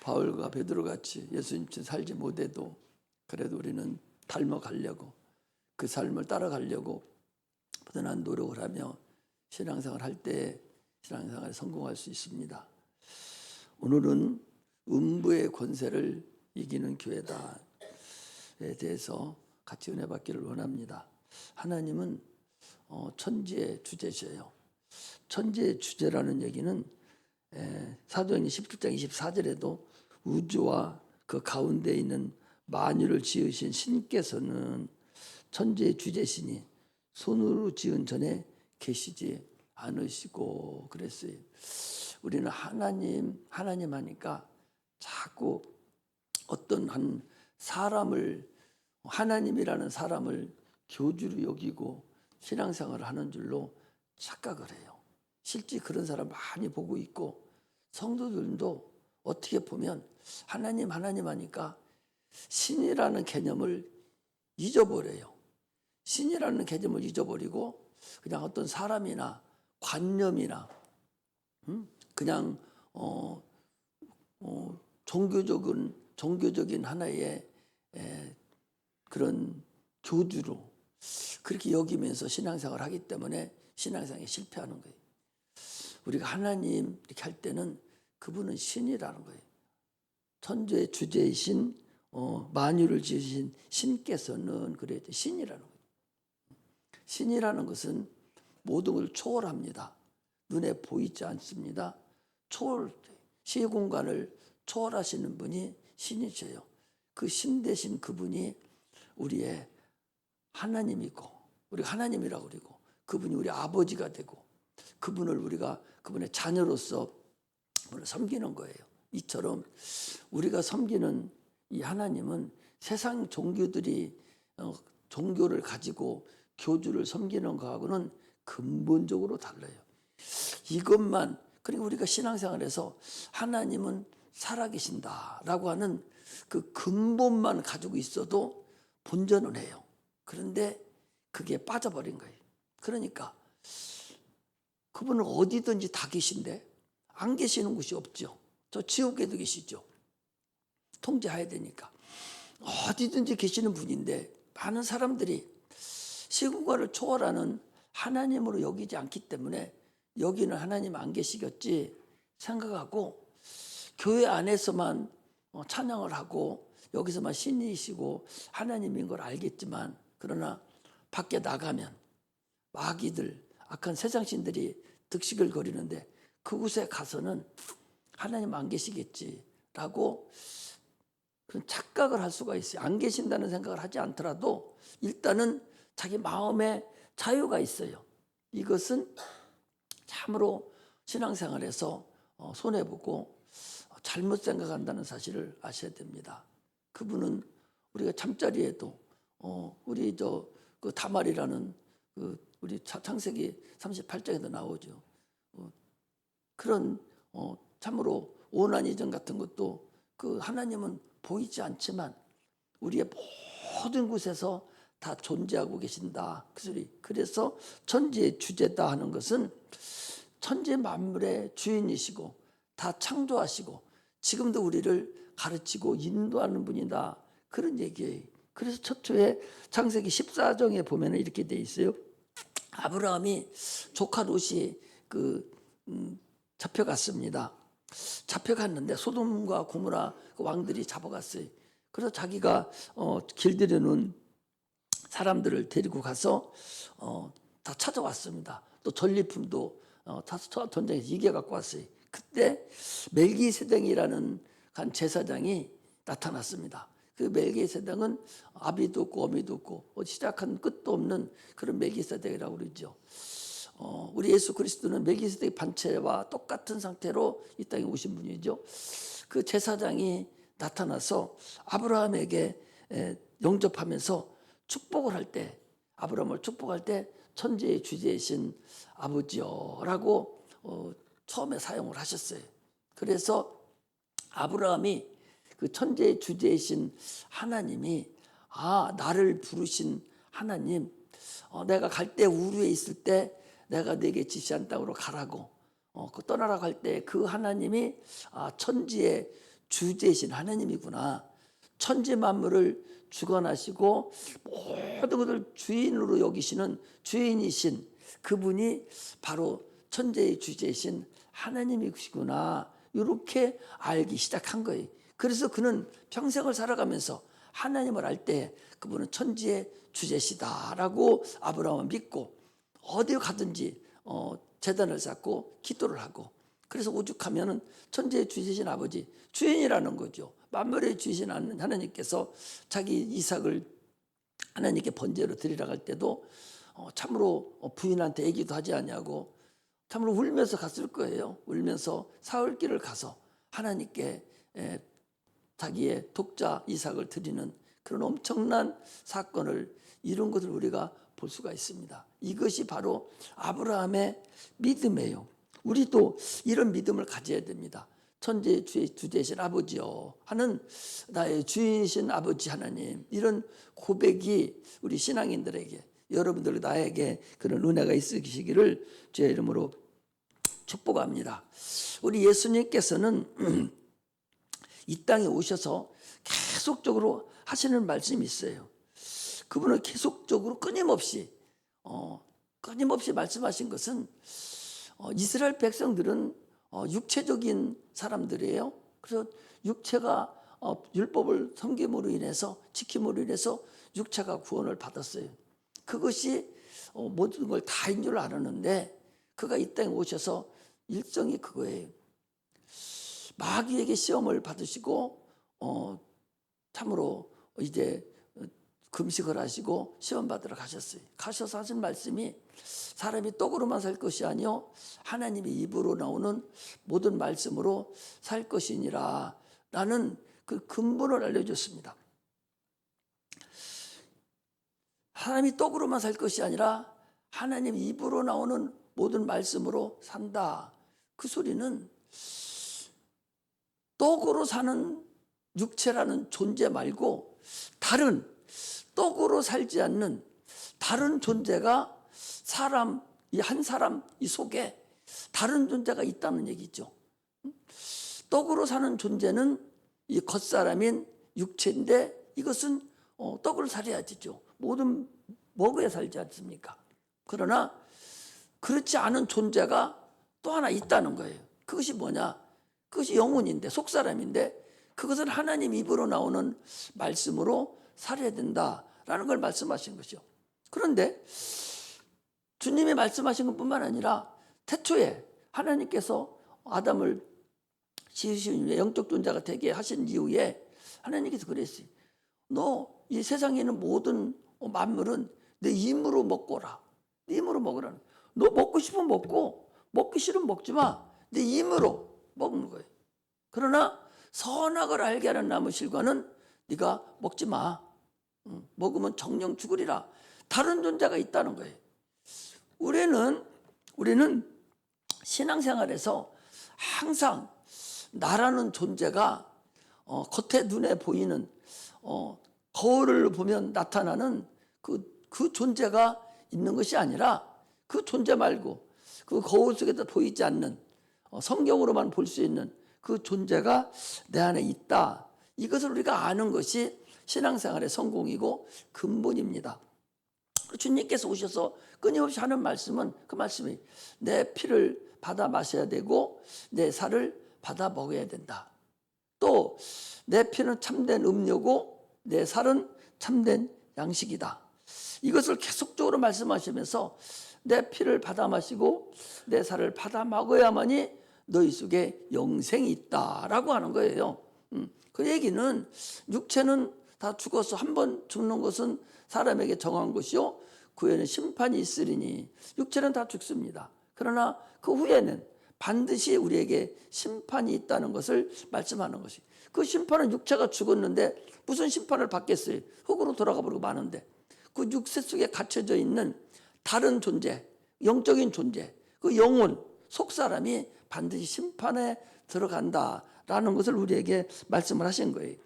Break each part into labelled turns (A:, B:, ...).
A: 바울과 베드로같이 예수님처럼 살지 못해도 그래도 우리는 닮아가려고, 그 삶을 따라가려고 부단한 노력을 하며 신앙생활을 할 때 신앙생활에 성공할 수 있습니다. 오늘은 음부의 권세를 이기는 교회다에 대해서 같이 은혜 받기를 원합니다. 하나님은 천지의 주제셔요. 천지의 주제라는 얘기는 사도행전 17장 24절에도 우주와 그 가운데 있는 만유를 지으신 신께서는 천지의 주제시니 손으로 지은 전에 계시지 않으시고 그랬어요. 우리는 하나님 하니까 자꾸 어떤 한 사람을, 하나님이라는 사람을 교주로 여기고 신앙생활을 하는 줄로 착각을 해요. 실제 그런 사람 많이 보고 있고, 성도들도 어떻게 보면 하나님 하니까 신이라는 개념을 잊어버려요. 신이라는 개념을 잊어버리고 그냥 어떤 사람이나 관념이나 그냥 종교적인 하나의 그런 교주로 그렇게 여기면서 신앙생활을 하기 때문에 신앙생활에 실패하는 거예요. 우리가 하나님 이렇게 할 때는 그분은 신이라는 거예요. 천주의 주제이신 만유를 지으신 신께서는 그래야 돼. 신이라는 거예요. 신이라는 것은 모든 걸 초월합니다. 눈에 보이지 않습니다. 시공간을 초월하시는 분이 신이셔요. 그 신 되신 그분이 우리의 하나님이고, 우리가 하나님이라고 그러고, 그분이 우리 아버지가 되고, 우리가 그분의 자녀로서 섬기는 거예요. 이처럼 우리가 섬기는 이 하나님은 세상 종교들이 종교를 가지고 교주를 섬기는 것하고는 근본적으로 달라요. 이것만, 그리고 우리가 신앙생활에서 하나님은 살아계신다라고 하는 그 근본만 가지고 있어도 본전은 해요. 그런데 그게 빠져버린 거예요. 그러니까 그분은 어디든지 다 계신데 안 계시는 곳이 없죠. 저 지옥에도 계시죠. 통제해야 되니까. 어디든지 계시는 분인데 많은 사람들이 시공간을 초월하는 하나님으로 여기지 않기 때문에 여기는 하나님 안 계시겠지 생각하고 교회 안에서만 찬양을 하고 여기서만 신이시고 하나님인 걸 알겠지만, 그러나 밖에 나가면 마귀들, 악한 세상 신들이 득식을 거리는데 그곳에 가서는 하나님 안 계시겠지라고 그런 착각을 할 수가 있어요. 안 계신다는 생각을 하지 않더라도 일단은 자기 마음에 자유가 있어요. 이것은 참으로 신앙생활에서 손해보고 잘못 생각한다는 사실을 아셔야 됩니다. 그분은 우리가 잠자리에도 우리 그 다말이라는 우리 창세기 38장에도 나오죠. 그런 참으로 오난이전 같은 것도 그 하나님은 보이지 않지만 우리의 모든 곳에서 다 존재하고 계신다. 그 소리. 그래서 천지의 주제다 하는 것은 천지 만물의 주인이시고 다 창조하시고 지금도 우리를 가르치고 인도하는 분이다. 그런 얘기예요. 그래서 처초에 창세기 14장에 보면 이렇게 돼 있어요. 아브라함이 조카 롯이 잡혀갔습니다. 잡혀갔는데 소돔과 고모라 왕들이 잡아갔어요. 그래서 자기가 길들여놓은 사람들을 데리고 가서 다 찾아왔습니다. 또 전리품도 전쟁에서 이겨 갖고 왔어요. 그때 멜기세덱이라는 한 제사장이 나타났습니다. 그 멜기세덱은 아비도 없고 어미도 없고 시작한 끝도 없는 그런 멜기세덱이라고 그러죠. 우리 예수 그리스도는 멜기세덱 반체와 똑같은 상태로 이 땅에 오신 분이죠. 그 제사장이 나타나서 아브라함에게 영접하면서 축복을 할 때, 아브라함을 축복할 때 천지의 주제이신 아버지여라고 처음에 사용을 하셨어요. 그래서 아브라함이 그 천지의 주제이신 하나님이 나를 부르신 하나님, 내가 갈 때 우루에 있을 때 내가 네게 지시한 땅으로 가라고 그 떠나라고 할 때 그 하나님이 천지의 주제이신 하나님이구나. 천지 만물을 주관하시고 모든 것을 주인으로 여기시는 주인이신 그분이 바로 천지의 주제이신 하나님이시구나. 이렇게 알기 시작한 거예요. 그래서 그는 평생을 살아가면서 하나님을 알 때 그분은 천지의 주제시다라고 아브라함은 믿고 어디 가든지 제단을 쌓고 기도를 하고, 그래서 오죽하면은 천지의 주제신 아버지, 주인이라는 거죠. 만물의 주이신 하나님께서 자기 이삭을 하나님께 번제로 드리라고 할 때도 참으로 부인한테 얘기도 하지 않냐고 참으로 울면서 갔을 거예요. 울면서 사흘길을 가서 하나님께 자기의 독자 이삭을 드리는 그런 엄청난 사건을 이룬 것을 우리가 볼 수가 있습니다. 이것이 바로 아브라함의 믿음이에요. 우리도 이런 믿음을 가져야 됩니다. 천지의 주제이신 아버지요 하는 나의 주인이신 아버지 하나님, 이런 고백이 우리 신앙인들에게, 여러분들 나에게 그런 은혜가 있으시기를 주의 이름으로 축복합니다. 우리 예수님께서는 이 땅에 오셔서 계속적으로 하시는 말씀이 있어요. 그분은 계속적으로 끊임없이 말씀하신 것은 이스라엘 백성들은 육체적인 사람들이에요. 그래서 육체가 율법을 섬김으로 인해서, 지킴으로 인해서 육체가 구원을 받았어요. 그것이 모든 걸 다인 줄 알았는데 그가 이 땅에 오셔서 일정이 그거예요. 마귀에게 시험을 받으시고 참으로 이제 금식을 하시고 시험 받으러 가셨어요. 가셔서 하신 말씀이 사람이 떡으로만 살 것이 아니요 하나님의 입으로 나오는 모든 말씀으로 살 것이니라 라는 그 근본을 알려줬습니다. 하나님이 떡으로만 살 것이 아니라 하나님 입으로 나오는 모든 말씀으로 산다. 그 소리는 떡으로 사는 육체라는 존재 말고 다른 떡으로 살지 않는 다른 존재가 한 사람 이 속에 다른 존재가 있다는 얘기죠. 떡으로 사는 존재는 이 겉사람인 육체인데 이것은 떡을 살아야지죠. 모든 먹어야 살지 않습니까? 그러나 그렇지 않은 존재가 또 하나 있다는 거예요. 그것이 뭐냐? 그것이 영혼인데, 속사람인데 그것은 하나님 입으로 나오는 말씀으로 살아야 된다라는 걸 말씀하신 것이죠. 그런데 주님이 말씀하신 것뿐만 아니라 태초에 하나님께서 아담을 지으신 후에 영적 존재가 되게 하신 이후에 하나님께서 그랬어요. 너 이 세상에 있는 모든 만물은 내 힘으로 먹거라. 네 힘으로 먹으라는. 너 먹고 싶으면 먹고 먹기 싫으면 먹지 마. 네 힘으로 먹는 거예요. 그러나 선악을 알게 하는 나무 실과는 네가 먹지 마. 먹으면 정령 죽으리라. 다른 존재가 있다는 거예요. 우리는 신앙생활에서 항상 나라는 존재가 겉에 눈에 보이는 거울을 보면 나타나는 그 존재가 있는 것이 아니라 그 존재 말고 그 거울 속에서 보이지 않는 성경으로만 볼 수 있는 그 존재가 내 안에 있다. 이것을 우리가 아는 것이 신앙생활의 성공이고 근본입니다. 주님께서 오셔서 끊임없이 하는 말씀은 그 말씀이 내 피를 받아 마셔야 되고 내 살을 받아 먹어야 된다. 또 내 피는 참된 음료고 내 살은 참된 양식이다. 이것을 계속적으로 말씀하시면서 내 피를 받아 마시고 내 살을 받아 먹어야만이 너희 속에 영생이 있다라고 하는 거예요. 그 얘기는 육체는 다 죽어서 한 번 죽는 것은 사람에게 정한 것이요 그 후에는 심판이 있으리니 육체는 다 죽습니다. 그러나 그 후에는 반드시 우리에게 심판이 있다는 것을 말씀하는 것이. 그 심판은 육체가 죽었는데 무슨 심판을 받겠어요? 흙으로 돌아가 버리고 마는데 그 육체 속에 갇혀져 있는 다른 존재, 영적인 존재, 그 영혼, 속사람이 반드시 심판에 들어간다라는 것을 우리에게 말씀을 하신 거예요.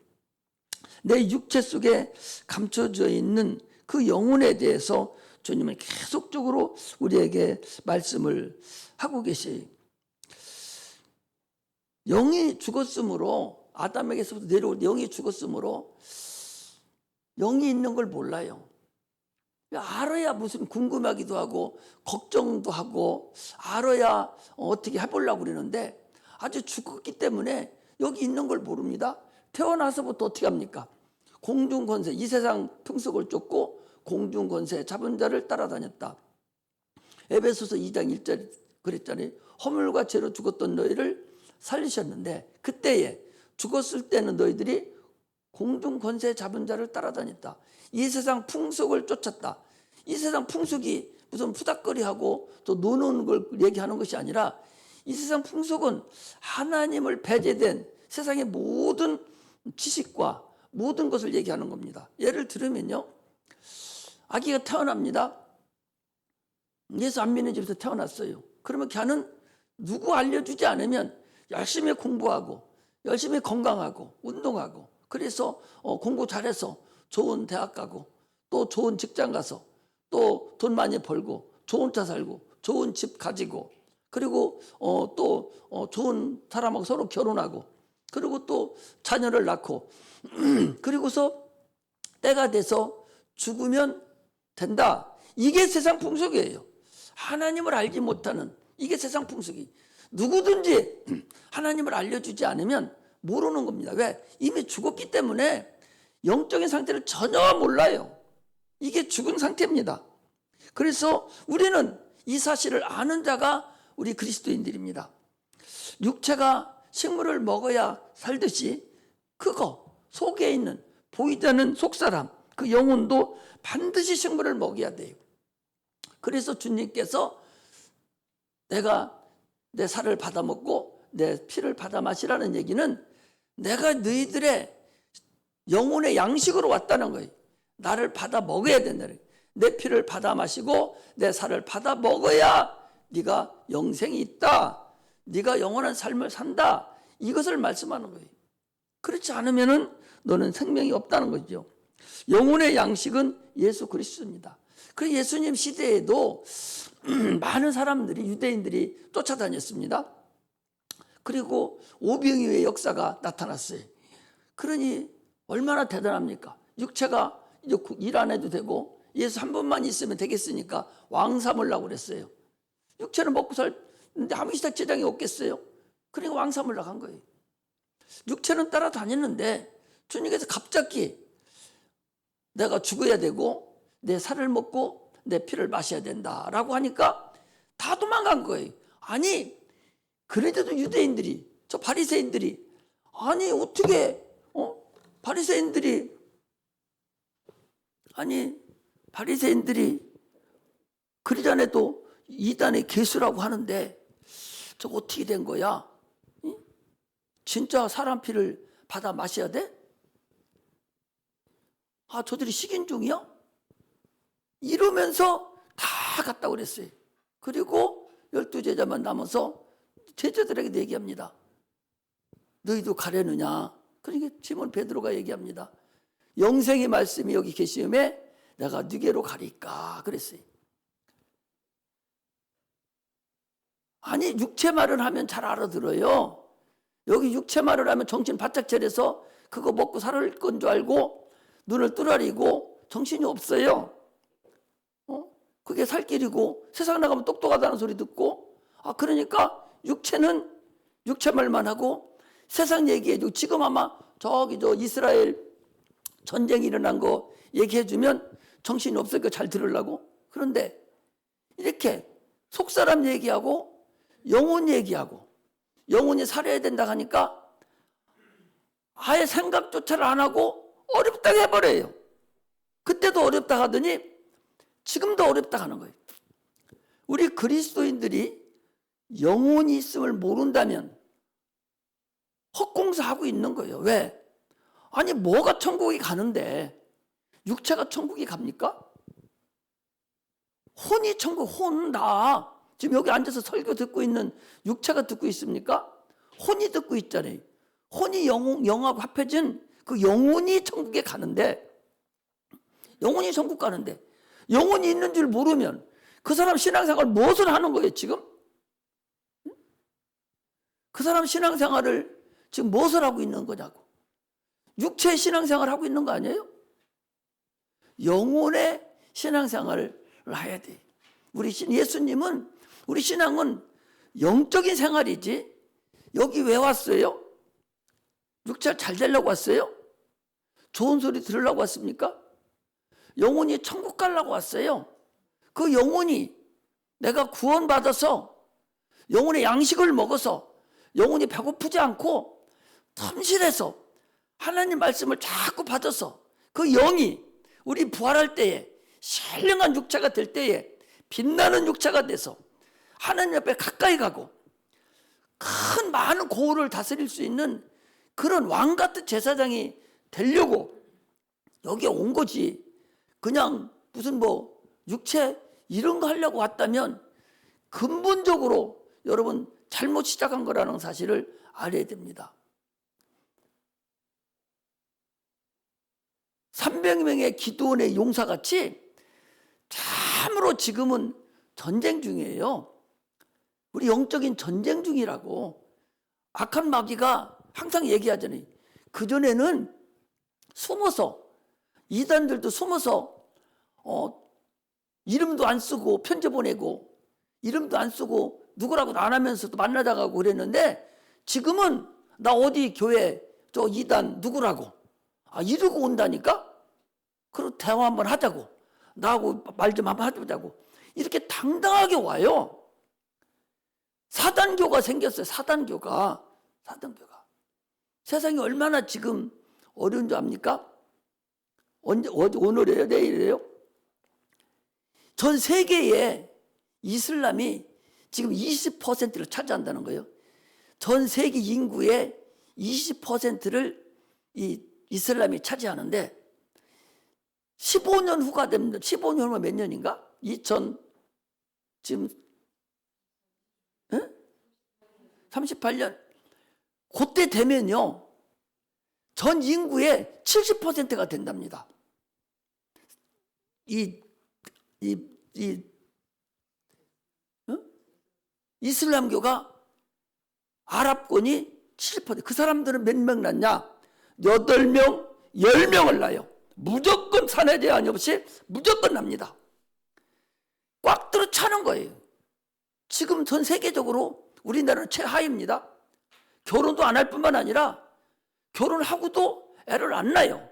A: 내 육체 속에 감춰져 있는 그 영혼에 대해서 주님은 계속적으로 우리에게 말씀을 하고 계세요. 영이 죽었으므로, 아담에게서부터 내려올 영이 죽었으므로 영이 있는 걸 몰라요. 알아야 무슨 궁금하기도 하고 걱정도 하고 알아야 어떻게 해보려고 그러는데 아주 죽었기 때문에 여기 있는 걸 모릅니다. 태어나서부터 어떻게 합니까? 공중권세, 이 세상 풍속을 쫓고 공중권세 잡은 자를 따라다녔다. 에베소서 2장 1절 그랬잖아요. 허물과 죄로 죽었던 너희를 살리셨는데 그때에 죽었을 때는 너희들이 공중권세 잡은 자를 따라다녔다. 이 세상 풍속을 쫓았다. 이 세상 풍속이 무슨 푸닥거리하고 또 노는 걸 얘기하는 것이 아니라 이 세상 풍속은 하나님을 배제된 세상의 모든 지식과 모든 것을 얘기하는 겁니다. 예를 들면요, 아기가 태어납니다. 예수 안 믿는 집에서 태어났어요. 그러면 걔는 누구 알려주지 않으면 열심히 공부하고 열심히 건강하고 운동하고 그래서 공부 잘해서 좋은 대학 가고 또 좋은 직장 가서 또 돈 많이 벌고 좋은 차 살고 좋은 집 가지고 그리고 또 좋은 사람하고 서로 결혼하고 그리고 또 자녀를 낳고 그리고서 때가 돼서 죽으면 된다. 이게 세상 풍속이에요. 하나님을 알지 못하는 이게 세상 풍속이. 누구든지 하나님을 알려주지 않으면 모르는 겁니다. 왜? 이미 죽었기 때문에 영적인 상태를 전혀 몰라요. 이게 죽은 상태입니다. 그래서 우리는 이 사실을 아는 자가 우리 그리스도인들입니다. 육체가 식물을 먹어야 살듯이 그거 속에 있는 보이지 않는 속사람 그 영혼도 반드시 식물을 먹여야 돼요. 그래서 주님께서 내가 내 살을 받아 먹고 내 피를 받아 마시라는 얘기는 내가 너희들의 영혼의 양식으로 왔다는 거예요. 나를 받아 먹어야 된다는 거예요. 내 피를 받아 마시고 내 살을 받아 먹어야 네가 영생이 있다. 네가 영원한 삶을 산다. 이것을 말씀하는 거예요. 그렇지 않으면은 너는 생명이 없다는 거죠. 영혼의 양식은 예수 그리스도입니다. 그 예수님 시대에도 많은 사람들이 유대인들이 쫓아다녔습니다. 그리고 오병이어의 역사가 나타났어요. 그러니 얼마나 대단합니까? 육체가 이제 일 안 해도 되고 예수 한 번만 있으면 되겠으니까 왕 삼으려고 그랬어요. 육체는 먹고 살는데 아무 시작재장이 없겠어요. 그러니까 왕 삼으려고 한 거예요. 육체는 따라다녔는데 주님께서 갑자기 내가 죽어야 되고 내 살을 먹고 내 피를 마셔야 된다라고 하니까 다 도망간 거예요. 아니 그래도 유대인들이 저 바리새인들이 아니 어떻게 바리새인들이 그리 전에도 이단의 개수라고 하는데 저거 어떻게 된 거야? 진짜 사람 피를 받아 마셔야 돼? 아 저들이 식인종이야? 이러면서 다 갔다고 그랬어요. 그리고 12제자만 남아서 제자들에게 얘기합니다. 너희도 가려느냐? 그러니까 시몬 베드로가 얘기합니다. 영생의 말씀이 여기 계시음에 내가 네게로 가리까 그랬어요. 아니 육체 말을 하면 잘 알아들어요. 여기 육체 말을 하면 정신 바짝 차려서 그거 먹고 살 건 줄 알고 눈을 뚜라리고 정신이 없어요. 그게 살 길이고 세상 나가면 똑똑하다는 소리 듣고 그러니까 육체는 육체 말만 하고 세상 얘기해주고 지금 아마 저기 저 이스라엘 전쟁이 일어난 거 얘기해주면 정신이 없으니까 잘 들으려고. 그런데 이렇게 속사람 얘기하고 영혼 얘기하고 영혼이 살아야 된다 하니까 아예 생각조차를 안 하고 어렵다고 해버려요. 그때도 어렵다 하더니 지금도 어렵다 하는 거예요. 우리 그리스도인들이 영혼이 있음을 모른다면 헛공사하고 있는 거예요. 왜? 아니 뭐가 천국이 가는데 육체가 천국이 갑니까? 혼이 천국, 혼 다 지금 여기 앉아서 설교 듣고 있는 육체가 듣고 있습니까? 혼이 듣고 있잖아요. 혼이 영하고 합해진 그 영혼이 천국에 가는데 영혼이 천국 가는데 영혼이 있는 줄 모르면 그 사람 신앙생활 무엇을 하는 거예요 지금? 그 사람 신앙생활을 지금 무엇을 하고 있는 거냐고. 육체의 신앙생활을 하고 있는 거 아니에요? 영혼의 신앙생활을 해야 돼. 우리 예수님은, 우리 신앙은 영적인 생활이지. 여기 왜 왔어요? 육체가 잘 되려고 왔어요? 좋은 소리 들으려고 왔습니까? 영혼이 천국 가려고 왔어요. 그 영혼이 내가 구원받아서 영혼의 양식을 먹어서 영혼이 배고프지 않고 탐실해서 하나님 말씀을 자꾸 받아서 그 영이 우리 부활할 때에 신령한 육체가 될 때에 빛나는 육체가 돼서 하나님 앞에 가까이 가고 큰 많은 고을을 다스릴 수 있는 그런 왕 같은 제사장이 되려고 여기에 온 거지. 그냥 무슨 뭐 육체 이런 거 하려고 왔다면 근본적으로 여러분 잘못 시작한 거라는 사실을 알아야 됩니다. 300명의 기도원의 용사같이 참으로 지금은 전쟁 중이에요. 우리 영적인 전쟁 중이라고. 악한 마귀가 항상 얘기하잖아요. 그전에는 숨어서, 이단들도 숨어서 이름도 안 쓰고 편지 보내고 이름도 안 쓰고 누구라고도 안 하면서도 만나다가고 그랬는데 지금은 나 어디 교회 저 이단 누구라고 이러고 온다니까? 그리고 대화 한번 하자고, 나하고 말 좀 한번 하자고 이렇게 당당하게 와요. 사단교가 생겼어요. 사단교가. 세상이 얼마나 지금 어려운 줄 압니까? 오늘이에요? 내일이에요? 전 세계에 이슬람이 지금 20%를 차지한다는 거예요. 전 세계 인구의 20%를 이 이슬람이 차지하는데 15년 후가 됩니다. 15년 후가 몇 년인가? 2000 지금 38년 그때 되면요 전 인구의 70%가 된답니다. 이슬람교가 아랍권이 70%. 그 사람들은 몇 명 낳냐? 8명, 10명을 낳아요. 무조건 사내 제한이 없이 무조건 납니다. 꽉 들어 차는 거예요. 지금 전 세계적으로 우리나라는 최하위입니다. 결혼도 안 할 뿐만 아니라 결혼하고도 애를 안 낳아요.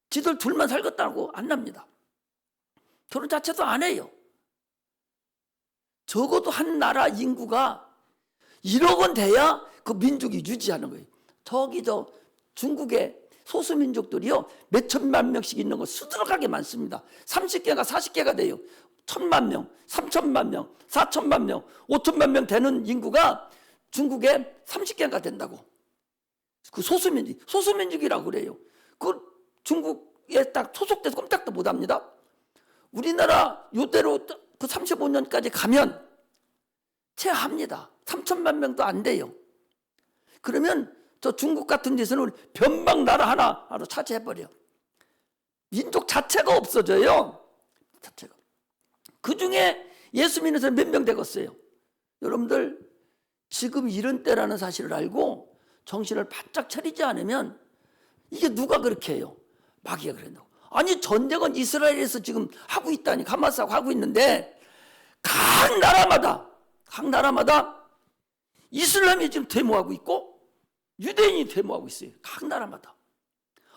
A: 지들 둘만 살겠다고 안 납니다. 결혼 자체도 안 해요. 적어도 한 나라 인구가 1억 원 돼야 그 민족이 유지하는 거예요. 저기 저 중국의 소수민족들이요 몇천만 명씩 있는 거 수두룩하게 많습니다. 30개가 40개가 돼요. 1000만 명, 3000만 명, 4000만 명, 5000만 명 되는 인구가 중국에 30개가 된다고. 그 소수민족이라고 그래요. 그 중국에 딱 소속돼서 꼼짝도 못합니다. 우리나라 요대로 그 35년까지 가면 체합니다. 3000만 명도 안 돼요. 그러면 저 중국 같은 데서는 변방 나라 하나로 차지해버려. 민족 자체가 없어져요. 자체가. 그 중에 예수 믿는 사람 몇 명 되겠어요? 여러분들 지금 이런 때라는 사실을 알고 정신을 바짝 차리지 않으면 이게 누가 그렇게 해요? 마귀가 그런다고. 아니 전쟁은 이스라엘에서 지금 하고 있다니 하마스하고 하고 있는데 각 나라마다 이슬람이 지금 데모하고 있고 유대인이 데모하고 있어요. 각 나라마다.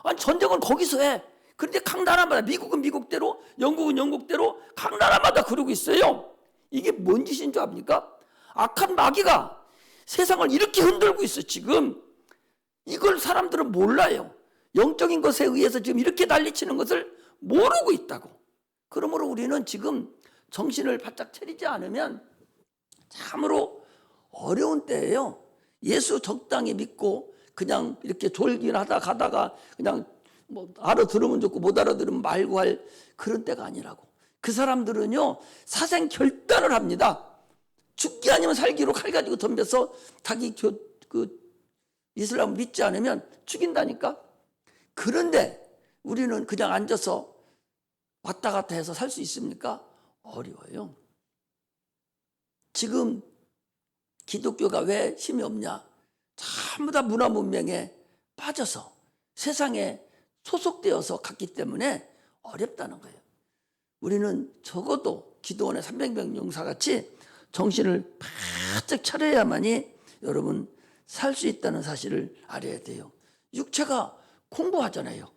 A: 아니 전쟁은 거기서 해. 그런데 각 나라마다 미국은 미국대로 영국은 영국대로 각 나라마다 그러고 있어요. 이게 뭔 짓인 줄 압니까? 악한 마귀가 세상을 이렇게 흔들고 있어 지금. 이걸 사람들은 몰라요. 영적인 것에 의해서 지금 이렇게 난리치는 것을 모르고 있다고. 그러므로 우리는 지금 정신을 바짝 차리지 않으면 참으로 어려운 때예요. 예수 적당히 믿고 그냥 이렇게 졸기하다 가다가 그냥 뭐 알아들으면 좋고 못 알아들으면 말고 할 그런 때가 아니라고. 그 사람들은요 사생 결단을 합니다. 죽기 아니면 살기로 칼 가지고 덤벼서 자기 이슬람을 믿지 않으면 죽인다니까. 그런데 우리는 그냥 앉아서 왔다 갔다 해서 살 수 있습니까? 어려워요. 지금 기독교가 왜 힘이 없냐? 전부 다 문화 문명에 빠져서 세상에 소속되어서 갔기 때문에 어렵다는 거예요. 우리는 적어도 기도원의 300명 용사같이 정신을 바짝 차려야만이 여러분 살 수 있다는 사실을 알아야 돼요. 육체가 공부하잖아요.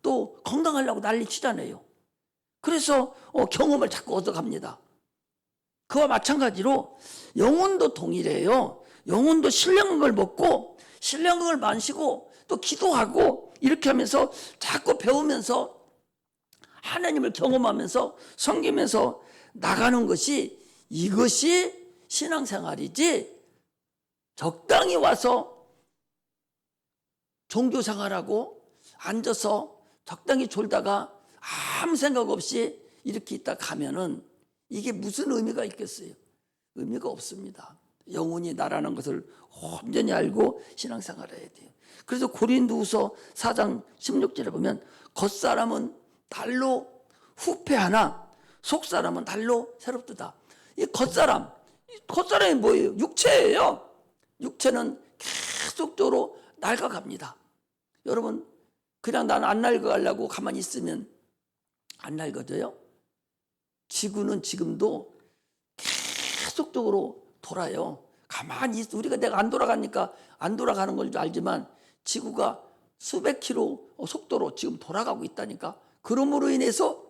A: 또 건강하려고 난리치잖아요. 그래서 경험을 자꾸 얻어갑니다. 그와 마찬가지로 영혼도 동일해요. 영혼도 신령을 먹고 신령을 마시고 또 기도하고 이렇게 하면서 자꾸 배우면서 하나님을 경험하면서 섬기면서 나가는 것이 이것이 신앙생활이지, 적당히 와서 종교생활하고 앉아서 적당히 졸다가 아무 생각 없이 이렇게 있다 가면은 이게 무슨 의미가 있겠어요? 의미가 없습니다. 영혼이 나라는 것을 온전히 알고 신앙생활을 해야 돼요. 그래서 고린도후서 4장 16절에 보면 겉사람은 달로 후패하나 속사람은 달로 새롭도다. 이 겉사람이 뭐예요? 육체예요. 육체는 계속적으로 낡아갑니다. 여러분, 그냥 나는 안 낡아가려고 가만히 있으면 안 낡아져요? 지구는 지금도 계속적으로 돌아요. 가만히 있어. 우리가 내가 안 돌아가니까 안 돌아가는 걸 줄 알지만 지구가 수백 킬로 속도로 지금 돌아가고 있다니까. 그러므로 인해서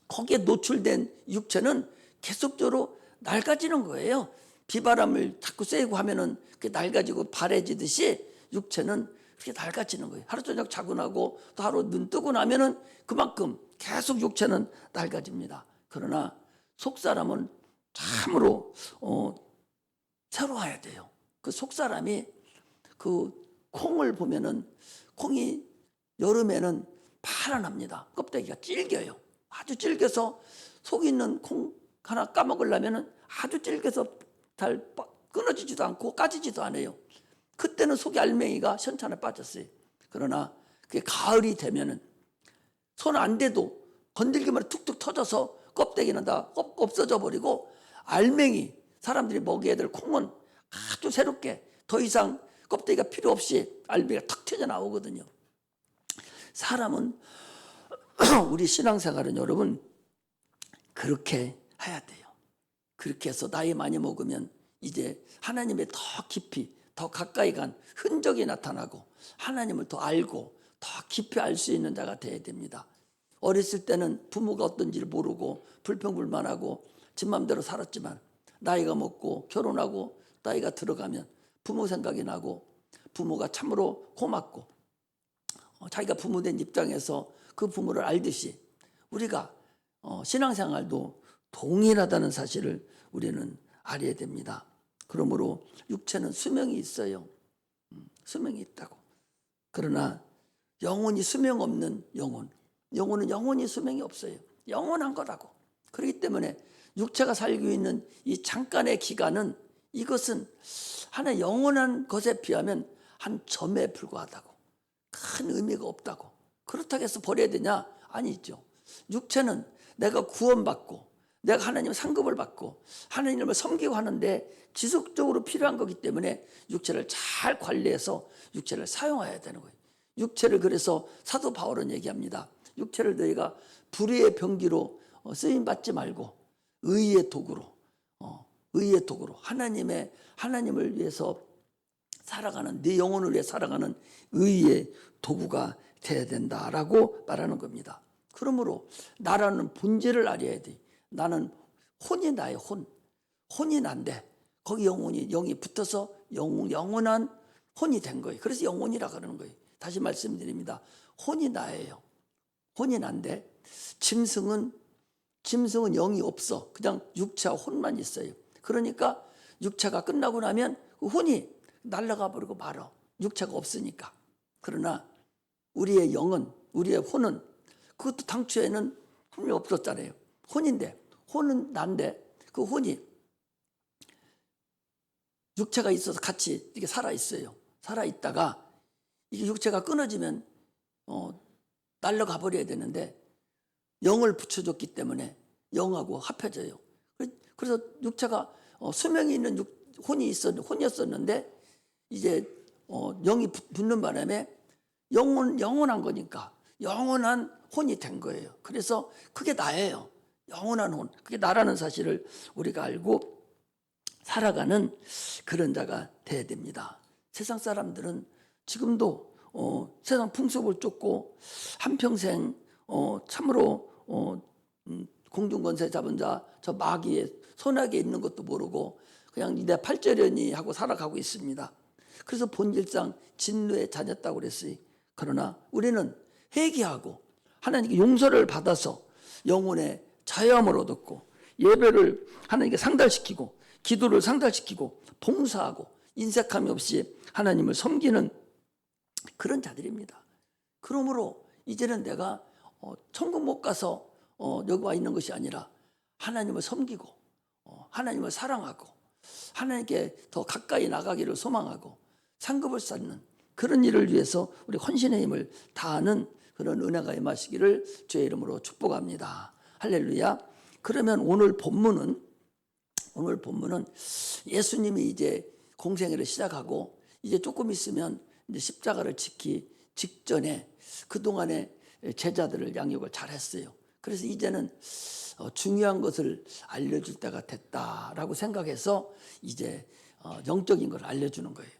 A: 거기에 노출된 육체는 계속적으로 낡아지는 거예요. 비바람을 자꾸 쐬고 하면은 그게 낡아지고 바래지듯이 육체는 그렇게 낡아지는 거예요. 하루 저녁 자고 나고 또 하루 눈 뜨고 나면은 그만큼 계속 육체는 낡아집니다. 그러나 속사람은 참으로 새로워야 돼요. 그 속사람이 그 콩을 보면은 콩이 여름에는 파란합니다. 껍데기가 질겨요. 아주 질겨서 속에 있는 콩 하나 까먹으려면은 아주 질겨서 잘 끊어지지도 않고 까지지도 않아요. 그때는 속에 알맹이가 현찬에 빠졌어요. 그러나 그게 가을이 되면은 손 안 대도 건들기만 툭툭 터져서 껍데기는 다 없어져 버리고 알맹이, 사람들이 먹여야 될 콩은 아주 새롭게 더 이상 껍데기가 필요 없이 알맹이가 탁 튀어 나오거든요. 사람은 우리 신앙생활은 여러분 그렇게 해야 돼요. 그렇게 해서 나이 많이 먹으면 이제 하나님의 더 깊이 더 가까이 간 흔적이 나타나고 하나님을 더 알고 더 깊이 알 수 있는 자가 되어야 됩니다. 어렸을 때는 부모가 어떤지를 모르고 불평불만하고 지 맘대로 살았지만 나이가 먹고 결혼하고 나이가 들어가면 부모 생각이 나고 부모가 참으로 고맙고 자기가 부모 된 입장에서 그 부모를 알듯이 우리가 신앙생활도 동일하다는 사실을 우리는 알아야 됩니다. 그러므로 육체는 수명이 있어요. 수명이 있다고. 그러나 영혼이 수명 없는 영혼은 영원히 수명이 없어요. 영원한 거라고. 그렇기 때문에 육체가 살고 있는 이 잠깐의 기간은 이것은 하나의 영원한 것에 비하면 한 점에 불과하다고. 큰 의미가 없다고. 그렇다고 해서 버려야 되냐? 아니죠. 육체는 내가 구원받고 내가 하나님의 상급을 받고 하나님을 섬기고 하는데 지속적으로 필요한 거기 때문에 육체를 잘 관리해서 육체를 사용해야 되는 거예요. 육체를 그래서 사도 바울은 얘기합니다. 육체를 너희가 불의의 병기로 쓰임받지 말고 의의 도구로 하나님을 위해서 살아가는, 네 영혼을 위해 살아가는 의의 도구가 돼야 된다라고 말하는 겁니다. 그러므로 나라는 본질을 알아야 돼. 나는 혼이 나의 혼이 난데 거기 영이 붙어서 영원한 혼이 된 거예요. 그래서 영혼이라 그러는 거예요. 다시 말씀드립니다. 혼이 나예요. 혼이 난데 짐승은 영이 없어. 그냥 육체와 혼만 있어요. 그러니까 육체가 끝나고 나면 그 혼이 날아가 버리고 말아. 육체가 없으니까. 그러나 우리의 혼은 그것도 당초에는 혼이 없었잖아요. 혼은 난데 그 혼이 육체가 있어서 같이 이렇게 살아있어요. 살아있다가 이게 육체가 끊어지면 날아가 버려야 되는데 영을 붙여줬기 때문에 영하고 합해져요. 그래서 육체가 수명이 있는 혼이었었는데 이제 영이 붙는 바람에 영원한 거니까 영원한 혼이 된 거예요. 그래서 그게 나예요. 영원한 혼. 그게 나라는 사실을 우리가 알고 살아가는 그런 자가 돼야 됩니다. 세상 사람들은 지금도 세상 풍습을 쫓고 한평생 참으로 공중권세 잡은 자 저 마귀의 손아귀에 있는 것도 모르고 그냥 내 팔자려니 하고 살아가고 있습니다. 그래서 본질상 진노의 자녀였다고 그랬어요. 그러나 우리는 회개하고 하나님께 용서를 받아서 영혼의 자유함을 얻었고 예배를 하나님께 상달시키고 기도를 상달시키고 봉사하고 인색함이 없이 하나님을 섬기는 그런 자들입니다. 그러므로 이제는 내가 천국 못 가서 여기 와 있는 것이 아니라 하나님을 섬기고 하나님을 사랑하고 하나님께 더 가까이 나가기를 소망하고 상급을 쌓는 그런 일을 위해서 우리 헌신의 힘을 다하는 그런 은혜가 임하시기를 주의 이름으로 축복합니다. 할렐루야. 그러면 오늘 본문은 예수님이 이제 공생애를 시작하고 이제 조금 있으면 이제 십자가를 지기 직전에 그동안에 제자들을 양육을 잘했어요. 그래서 이제는 중요한 것을 알려줄 때가 됐다라고 생각해서 이제 영적인 걸 알려주는 거예요.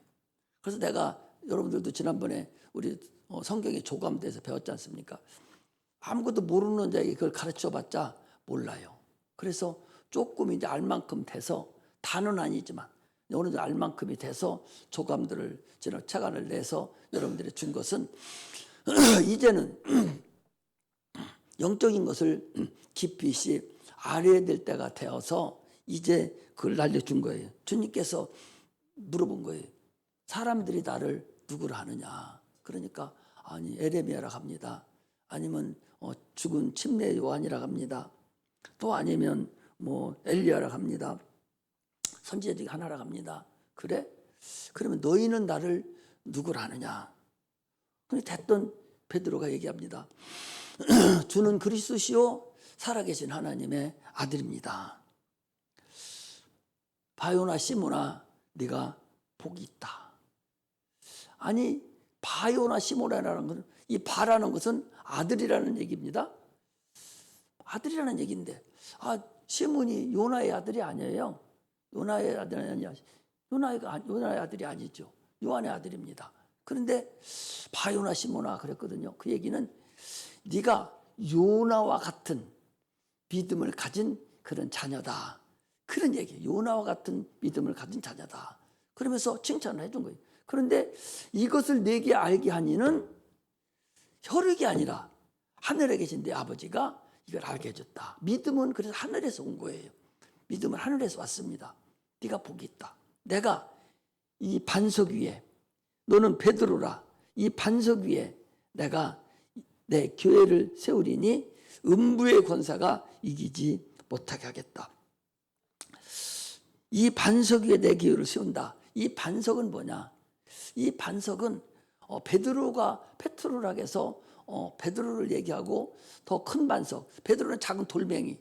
A: 그래서 내가 여러분들도 지난번에 우리 성경의 조감대에서 배웠지 않습니까? 아무것도 모르는 자에게 그걸 가르쳐봤자 몰라요. 그래서 조금 이제 알 만큼 돼서 다는 아니지만 어느 정도 알 만큼이 돼서 조감들을 지난 책안을 내서 여러분들이 준 것은 이제는 영적인 것을 깊이 알아야 될 때가 되어서 이제 그걸 알려준 거예요. 주님께서 물어본 거예요. 사람들이 나를 누구를 아느냐. 그러니까 아니 에레미야라고 합니다. 아니면 죽은 침례 요한이라고 합니다. 또 아니면 뭐 엘리야라고 합니다. 선지자 중에 하나라고 합니다. 그래? 그러면 너희는 나를 누구를 아느냐. 근데 됐던 베드로가 얘기합니다. 주는 그리스도시요 살아계신 하나님의 아들입니다. 바요나 시몬아 네가 복이 있다. 아니 바요나 시몬이라는 것은 이 바라는 것은 아들이라는 얘기입니다. 아들이라는 얘기인데 시몬이 요나의 아들이 아니에요. 요나의 아들이 아니야. 요나의 아들이 아니죠. 요한의 아들입니다. 그런데 바요나 시몬아 그랬거든요. 그 얘기는 네가 요나와 같은 믿음을 가진 그런 자녀다. 그런 얘기예요. 요나와 같은 믿음을 가진 자녀다. 그러면서 칭찬을 해준 거예요. 그런데 이것을 내게 알게 하니는 혈육이 아니라 하늘에 계신 내 아버지가 이걸 알게 해줬다. 믿음은 그래서 하늘에서 온 거예요. 믿음은 하늘에서 왔습니다. 네가 복이 있다. 내가 이 반석 위에 너는 베드로라. 이 반석 위에 내가 내 교회를 세우리니 음부의 권사가 이기지 못하게 하겠다. 이 반석 위에 내 교회를 세운다. 이 반석은 뭐냐? 이 반석은 베드로가 페트로락에서 베드로를 얘기하고 더 큰 반석. 베드로는 작은 돌멩이.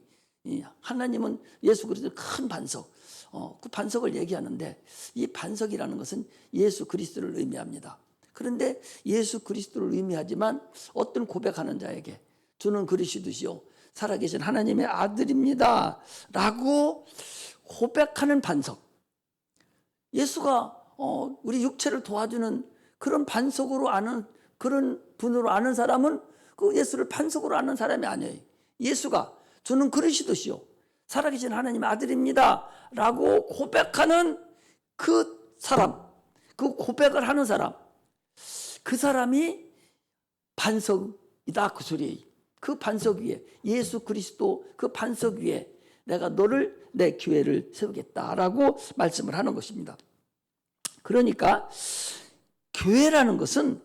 A: 하나님은 예수 그리스도의 큰 반석. 그 반석을 얘기하는데 이 반석이라는 것은 예수 그리스도를 의미합니다. 그런데 예수 그리스도를 의미하지만 어떤 고백하는 자에게 주는 그리스도시요 살아계신 하나님의 아들입니다 라고 고백하는 반석. 예수가 우리 육체를 도와주는 그런 반석으로 아는 그런 분으로 아는 사람은 그 예수를 반석으로 아는 사람이 아니에요. 예수가 주는 그리스도시요 살아계신 하나님의 아들입니다 라고 고백하는 그 사람, 그 고백을 하는 사람, 그 사람이 반석이다 그 소리예요. 그 반석 위에 예수 그리스도 그 반석 위에 내가 너를 내 교회를 세우겠다라고 말씀을 하는 것입니다. 그러니까 교회라는 것은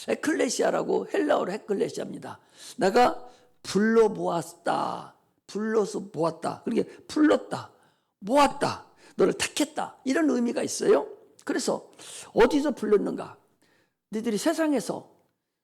A: 에클레시아라고 헬라어로 에클레시아입니다. 내가 불러보았다. 불러서 모았다. 그렇게 불렀다. 모았다. 너를 택했다. 이런 의미가 있어요. 그래서 어디서 불렀는가? 너희들이 세상에서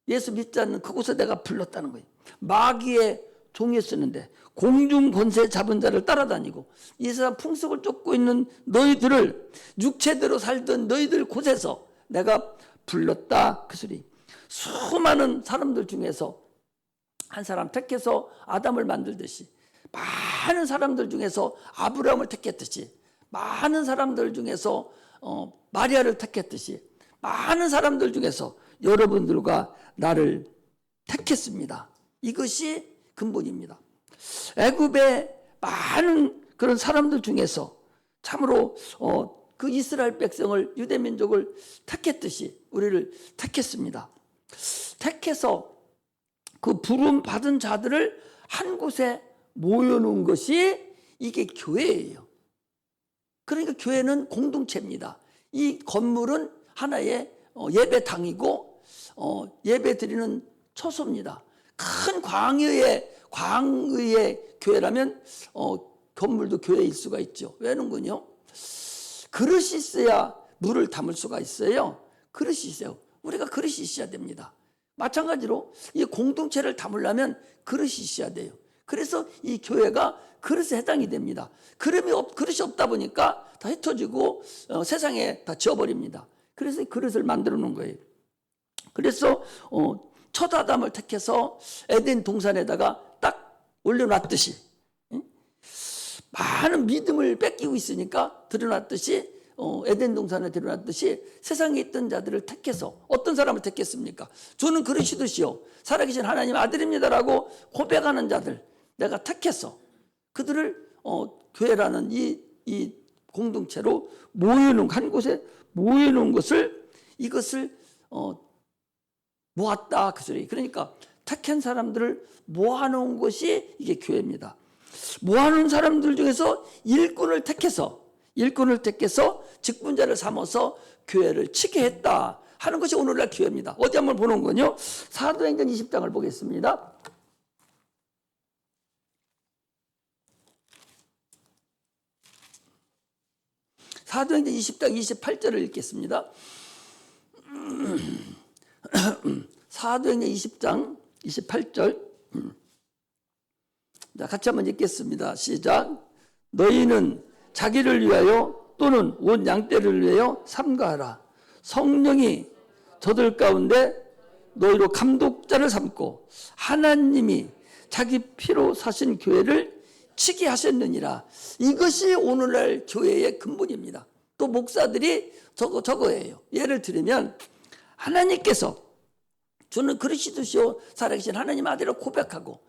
A: 예수 믿지 않는 그곳에 내가 불렀다는 거예요. 마귀의 종이 쓰는데 공중 권세 잡은 자를 따라다니고 이 세상 풍속을 쫓고 있는 너희들을 육체대로 살던 너희들 곳에서 내가 불렀다 그 소리. 수많은 사람들 중에서 한 사람 택해서 아담을 만들듯이 많은 사람들 중에서 아브라함을 택했듯이 많은 사람들 중에서 마리아를 택했듯이 많은 사람들 중에서 여러분들과 나를 택했습니다. 이것이 근본입니다. 애굽의 많은 그런 사람들 중에서 참으로 그 이스라엘 백성을 유대 민족을 택했듯이 우리를 택했습니다. 택해서 그 부름 받은 자들을 한 곳에 모여놓은 것이 이게 교회예요. 그러니까 교회는 공동체입니다. 이 건물은 하나의 예배당이고 예배 드리는 처소입니다. 큰 광의의 교회라면 건물도 교회일 수가 있죠. 왜는군요. 그릇이 있어야 물을 담을 수가 있어요. 그릇이 있어요. 우리가 그릇이 있어야 됩니다. 마찬가지로 이 공동체를 담으려면 그릇이 있어야 돼요. 그래서 이 교회가 그릇에 해당이 됩니다. 그릇이 없다 보니까 다 흩어지고 세상에 다 지워버립니다. 그래서 이 그릇을 만들어 놓은 거예요. 그래서 첫 아담을 택해서 에덴 동산에다가 딱 올려놨듯이 많은 믿음을 뺏기고 있으니까 드러났듯이 에덴 동산에 드러났듯이 세상에 있던 자들을 택해서 어떤 사람을 택했습니까? 저는 그러시듯이요 살아계신 하나님 아들입니다라고 고백하는 자들 내가 택해서 그들을 교회라는 이 공동체로 모여놓은 한 곳에 모여놓은 이것을 모았다 그 소리. 그러니까 택한 사람들을 모아놓은 것이 이게 교회입니다. 모아놓은 사람들 중에서 일꾼을 택해서 직분자를 삼아서 교회를 치게 했다 하는 것이 오늘날 교회입니다. 어디 한번 보는 건요. 사도행전 20장을 보겠습니다. 사도행전 20장 28절을 읽겠습니다. 사도행전 20장 28절 자, 같이 한번 읽겠습니다. 시작. 너희는 자기를 위하여 또는 온 양떼를 위하여 삼가하라. 성령이 저들 가운데 너희로 감독자를 삼고 하나님이 자기 피로 사신 교회를 치게 하셨느니라. 이것이 오늘날 교회의 근본입니다. 또 목사들이 저거예요. 예를 들면 하나님께서 저는 그러시듯이요 살아계신 하나님 아들을 고백하고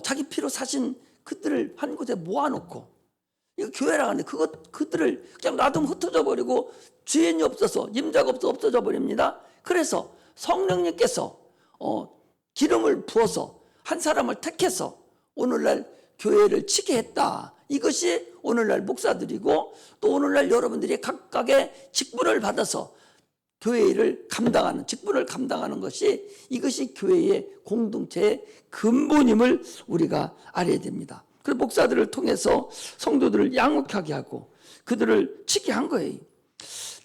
A: 자기 피로 사신 그들을 한 곳에 모아놓고 이거 교회라고 하는데 그들을 그냥 놔두면 흩어져 버리고 주인이 없어서 임자가 없어져 버립니다. 그래서 성령님께서 기름을 부어서 한 사람을 택해서 오늘날 교회를 치게 했다. 이것이 오늘날 목사들이고 또 오늘날 여러분들이 각각의 직분을 받아서 교회를 감당하는 직분을 감당하는 것이 이것이 교회의 공동체의 근본임을 우리가 알아야 됩니다. 그래서 목사들을 통해서 성도들을 양육하게 하고 그들을 치게 한 거예요.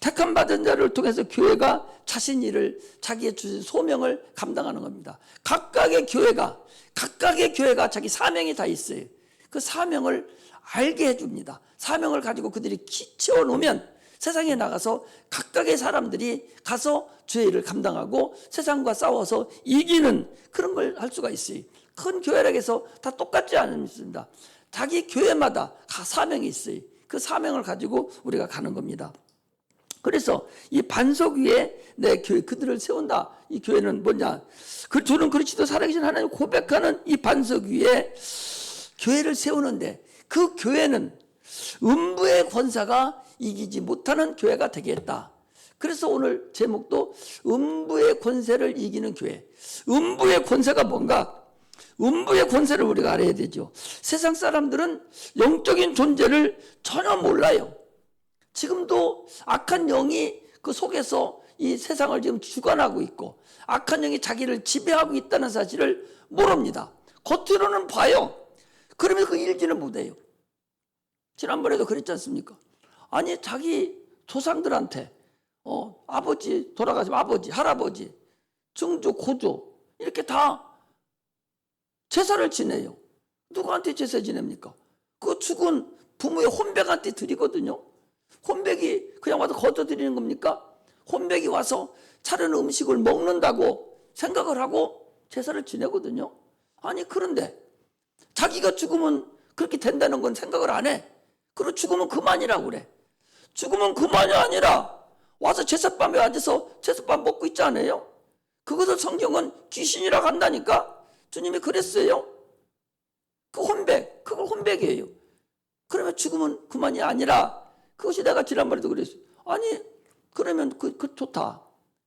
A: 택함 받은 자를 통해서 교회가 자신 일을 자기의 주신 소명을 감당하는 겁니다. 각각의 교회가 자기 사명이 다 있어요. 그 사명을 알게 해줍니다. 사명을 가지고 그들이 채워놓으면 세상에 나가서 각각의 사람들이 가서 주의 일을 감당하고 세상과 싸워서 이기는 그런 걸 할 수가 있어요. 큰 교회라고 해서 다 똑같지 않습니다. 자기 교회마다 사명이 있어요. 그 사명을 가지고 우리가 가는 겁니다. 그래서 이 반석 위에 내 교회 그들을 세운다. 이 교회는 뭐냐? 저는 그리스도 살아계신 하나님 고백하는 이 반석 위에 교회를 세우는데 그 교회는 음부의 권사가 이기지 못하는 교회가 되겠다. 그래서 오늘 제목도 음부의 권세를 이기는 교회. 음부의 권세가 뭔가? 음부의 권세를 우리가 알아야 되죠. 세상 사람들은 영적인 존재를 전혀 몰라요. 지금도 악한 영이 그 속에서 이 세상을 지금 주관하고 있고 악한 영이 자기를 지배하고 있다는 사실을 모릅니다. 겉으로는 봐요. 그러면 그 읽지는 못해요. 지난번에도 그랬지 않습니까? 아니 자기 조상들한테 아버지 돌아가시면 아버지, 할아버지, 증조, 고조 이렇게 다 제사를 지내요. 누구한테 제사 지냅니까? 그 죽은 부모의 혼백한테 드리거든요. 혼백이 그냥 와서 거둬 드리는 겁니까? 혼백이 와서 차려놓은 음식을 먹는다고 생각을 하고 제사를 지내거든요. 아니 그런데 자기가 죽으면 그렇게 된다는 건 생각을 안 해. 그리고 죽으면 그만이라고 그래. 죽으면 그만이 아니라 와서 제사밤에 앉아서 제사밥 먹고 있지 않아요? 그것을 성경은 귀신이라고 한다니까. 주님이 그랬어요. 그 혼백, 그걸 혼백이에요. 그러면 죽으면 그만이 아니라, 그것이 내가 지난번에도 그랬어요. 아니 그러면 그 좋다.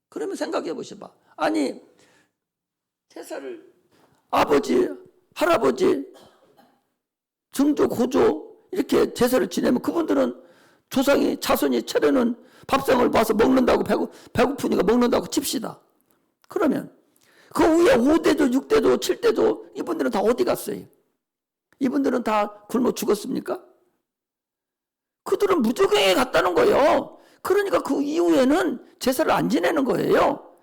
A: 그러면 생각해 보셔봐. 아니 제사를 아버지, 할아버지, 증조, 고조 이렇게 제사를 지내면 그분들은 조상이 자손이 차려놓은 밥상을 봐서 먹는다고 배고프니까 먹는다고 칩시다. 그러면 그 위에 5대도 6대도 7대도 이분들은 다 어디 갔어요? 이분들은 다 굶어 죽었습니까? 그들은 무적행에 갔다는 거예요. 그러니까 그 이후에는 제사를 안 지내는 거예요.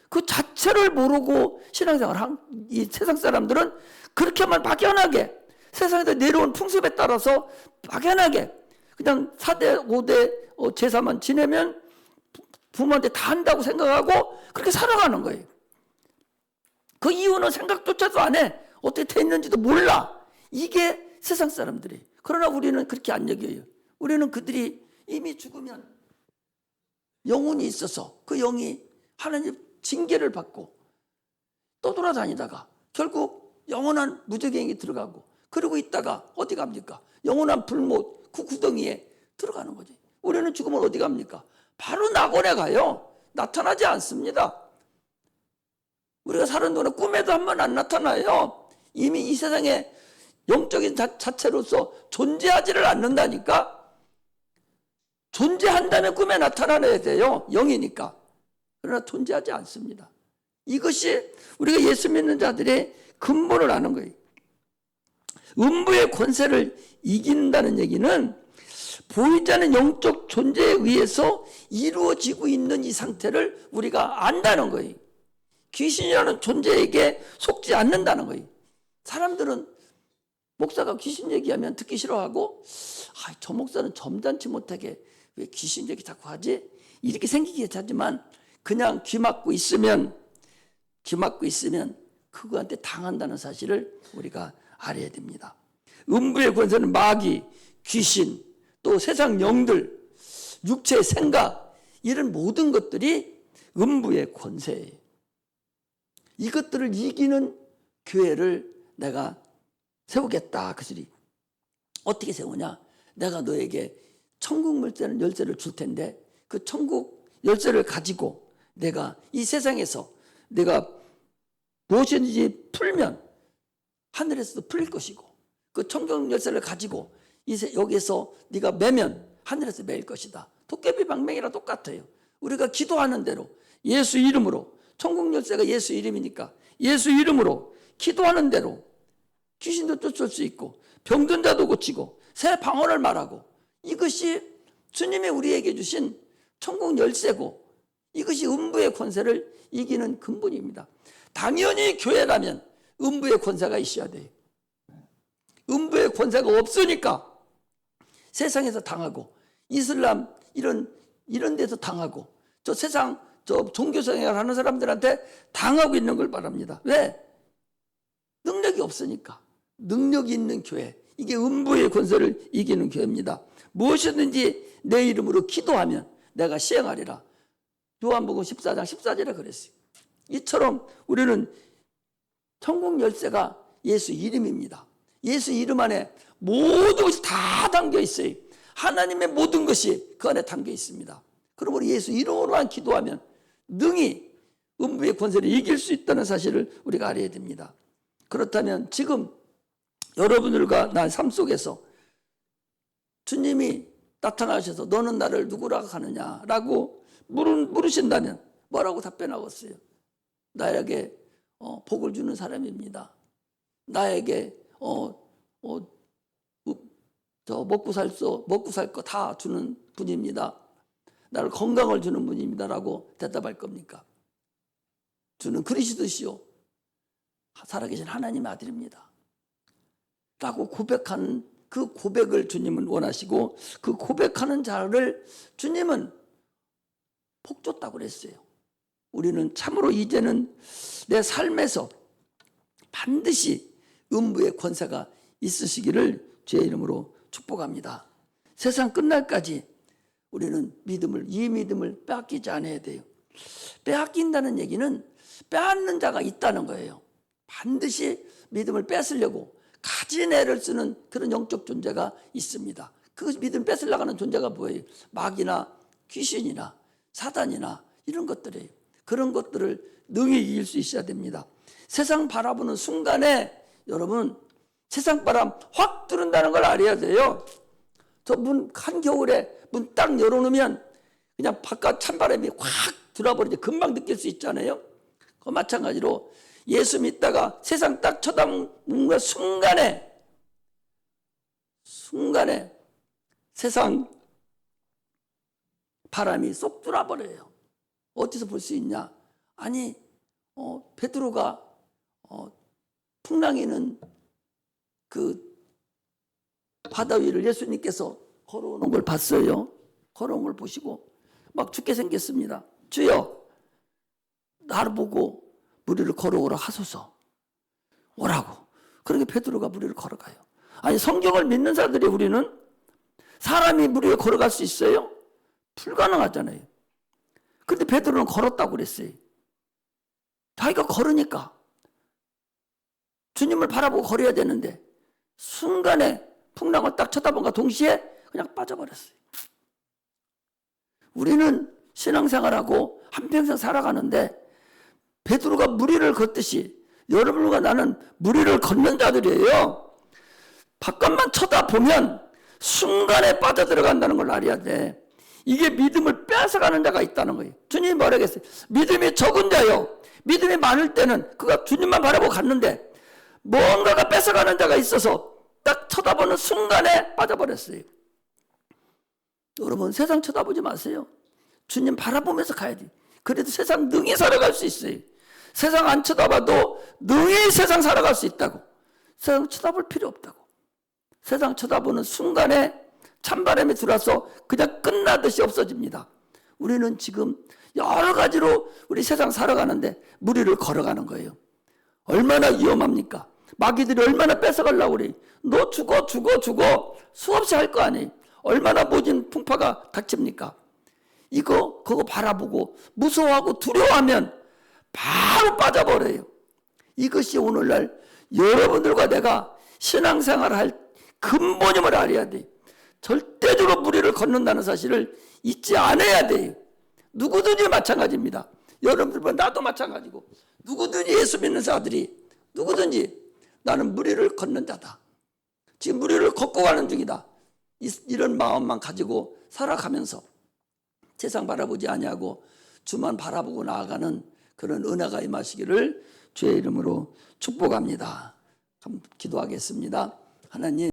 A: 그 자체를 모르고 신앙생활을 한 이 세상 사람들은 그렇게만 막연하게 세상에서 내려온 풍습에 따라서 막연하게 그냥 4대 5대 제사만 지내면 부모한테 다 한다고 생각하고 그렇게 살아가는 거예요. 그 이유는 생각조차도 안 해. 어떻게 돼 있는지도 몰라. 이게 세상 사람들이. 그러나 우리는 그렇게 안 여겨요. 우리는 그들이 이미 죽으면 영혼이 있어서 그 영이 하나님 징계를 받고 떠돌아다니다가 결국 영원한 무저갱이 들어가고 그러고 있다가 어디 갑니까? 영원한 불못 그 구덩이에 들어가는 거지. 우리는 죽으면 어디 갑니까? 바로 낙원에 가요. 나타나지 않습니다. 우리가 사는 동안 꿈에도 한 번 안 나타나요. 이미 이 세상에 영적인 자체로서 존재하지를 않는다니까. 존재한다면 꿈에 나타나야 돼요. 영이니까. 그러나 존재하지 않습니다. 이것이 우리가 예수 믿는 자들의 근본을 아는 거예요. 음부의 권세를 이긴다는 얘기는 보이지 않는 영적 존재에 의해서 이루어지고 있는 이 상태를 우리가 안다는 거예요. 귀신이라는 존재에게 속지 않는다는 거예요. 사람들은 목사가 귀신 얘기하면 듣기 싫어하고 저 목사는 점잖지 못하게 왜 귀신 얘기 자꾸 하지? 이렇게 생기게 하지만 그냥 귀 막고 있으면 그거한테 당한다는 사실을 우리가 알아야 됩니다. 음부의 권세는 마귀, 귀신, 또 세상 영들, 육체의 생각 이런 모든 것들이 음부의 권세예요. 이것들을 이기는 교회를 내가 세우겠다 그 소리. 어떻게 세우냐? 내가 너에게 천국 열쇠를 줄 텐데 그 천국 열쇠를 가지고 내가 이 세상에서 내가 무엇인지 풀면 하늘에서도 풀릴 것이고 그 천국 열쇠를 가지고 여기에서 네가 매면 하늘에서 매일 것이다. 도깨비 방맹이랑 똑같아요. 우리가 기도하는 대로 예수 이름으로 천국 열쇠가 예수 이름이니까 예수 이름으로 기도하는 대로 귀신도 쫓을 수 있고 병든 자도 고치고 새 방언을 말하고 이것이 주님이 우리에게 주신 천국 열쇠고 이것이 음부의 권세를 이기는 근본입니다. 당연히 교회라면 음부의 권세가 있어야 돼요. 음부의 권세가 없으니까 세상에서 당하고 이슬람 이런 데서 당하고 저 세상 저 종교생활 하는 사람들한테 당하고 있는 걸 바랍니다. 왜? 능력이 없으니까. 능력이 있는 교회, 이게 음부의 권세를 이기는 교회입니다. 무엇이든지 내 이름으로 기도하면 내가 시행하리라. 요한복음 14장 14절에 그랬어요. 이처럼 우리는 천국 열쇠가 예수 이름입니다. 예수 이름 안에 모든 것이 다 담겨 있어요. 하나님의 모든 것이 그 안에 담겨 있습니다. 그러므로 예수 이름으로만 기도하면 능히 음부의 권세를 이길 수 있다는 사실을 우리가 알아야 됩니다. 그렇다면 지금 여러분들과 나 삶 속에서 주님이 나타나셔서 너는 나를 누구라고 하느냐라고 물으신다면 뭐라고 답변하겠어요? 나에게 복을 주는 사람입니다. 나에게 저 먹고 살 거 다 주는 분입니다. 나를 건강을 주는 분입니다라고 대답할 겁니까? 주는 그리스도시요 살아계신 하나님의 아들입니다. 라고 고백하는 그 고백을 주님은 원하시고, 그 고백하는 자를 주님은 복 줬다고 그랬어요. 우리는 참으로 이제는 내 삶에서 반드시 음부의 권세가 있으시기를 주의 이름으로 축복합니다. 세상 끝날까지 우리는 이 믿음을 빼앗기지 않아야 돼요. 빼앗긴다는 얘기는 빼앗는 자가 있다는 거예요. 반드시 믿음을 뺏으려고 가진 애를 쓰는 그런 영적 존재가 있습니다. 그 믿음 뺏으려고 하는 존재가 뭐예요? 마귀나 귀신이나 사단이나 이런 것들이에요. 그런 것들을 능히 이길 수 있어야 됩니다. 세상 바라보는 순간에 여러분 세상 바람 확 들은다는 걸 알아야 돼요. 저 문 한겨울에 문 딱 열어놓으면 그냥 바깥 찬바람이 확 들어버리지 금방 느낄 수 있잖아요. 그 마찬가지로 예수 믿다가 세상 딱 쳐다보는 순간에 세상 바람이 쏙 들어버려요. 어디서 볼 수 있냐? 아니 베드로가 풍랑이는 그 바다 위를 예수님께서 걸어오는 걸 봤어요. 걸어온 걸 보시고 막 죽게 생겼습니다. 주여 나를 보고 무리를 걸어오라 하소서. 오라고. 그렇게 베드로가 무리를 걸어가요. 아니 성경을 믿는 자들이 우리는 사람이 무리를 걸어갈 수 있어요? 불가능하잖아요. 그런데 베드로는 걸었다고 그랬어요. 자기가 걸으니까 주님을 바라보고 걸어야 되는데 순간에 풍랑을 딱 쳐다본과 동시에 그냥 빠져버렸어요. 우리는 신앙생활하고 한평생 살아가는데 베드로가 무리를 걷듯이 여러분과 나는 무리를 걷는 자들이에요. 바깥만 쳐다보면 순간에 빠져들어간다는 걸 알아야 돼. 이게 믿음을 뺏어가는 자가 있다는 거예요. 주님이 뭐라고 했어요? 믿음이 적은 자요. 믿음이 많을 때는 그가 주님만 바라보고 갔는데 뭔가가 뺏어가는 자가 있어서 딱 쳐다보는 순간에 빠져버렸어요. 여러분 세상 쳐다보지 마세요. 주님 바라보면서 가야 돼요. 그래도 세상 능히 살아갈 수 있어요. 세상 안 쳐다봐도 능히 세상 살아갈 수 있다고. 세상 쳐다볼 필요 없다고. 세상 쳐다보는 순간에 찬바람이 들어와서 그냥 끝나듯이 없어집니다. 우리는 지금 여러 가지로 우리 세상 살아가는데 무리를 걸어가는 거예요. 얼마나 위험합니까? 마귀들이 얼마나 뺏어가려고 그래. 너 죽어 수없이 할 거 아니에요. 얼마나 모진 풍파가 닥칩니까? 그거 바라보고 무서워하고 두려워하면 바로 빠져버려요. 이것이 오늘날 여러분들과 내가 신앙생활을 할 근본임을 알아야 돼요. 절대적으로 무리를 걷는다는 사실을 잊지 않아야 돼요. 누구든지 마찬가지입니다. 여러분들과 나도 마찬가지고 누구든지 예수 믿는 자들이 누구든지 나는 무리를 걷는 자다. 지금 무리를 걷고 가는 중이다. 이런 마음만 가지고 살아가면서 세상 바라보지 아니하고 주만 바라보고 나아가는 그런 은혜가 임하시기를 주의 이름으로 축복합니다. 기도하겠습니다. 하나님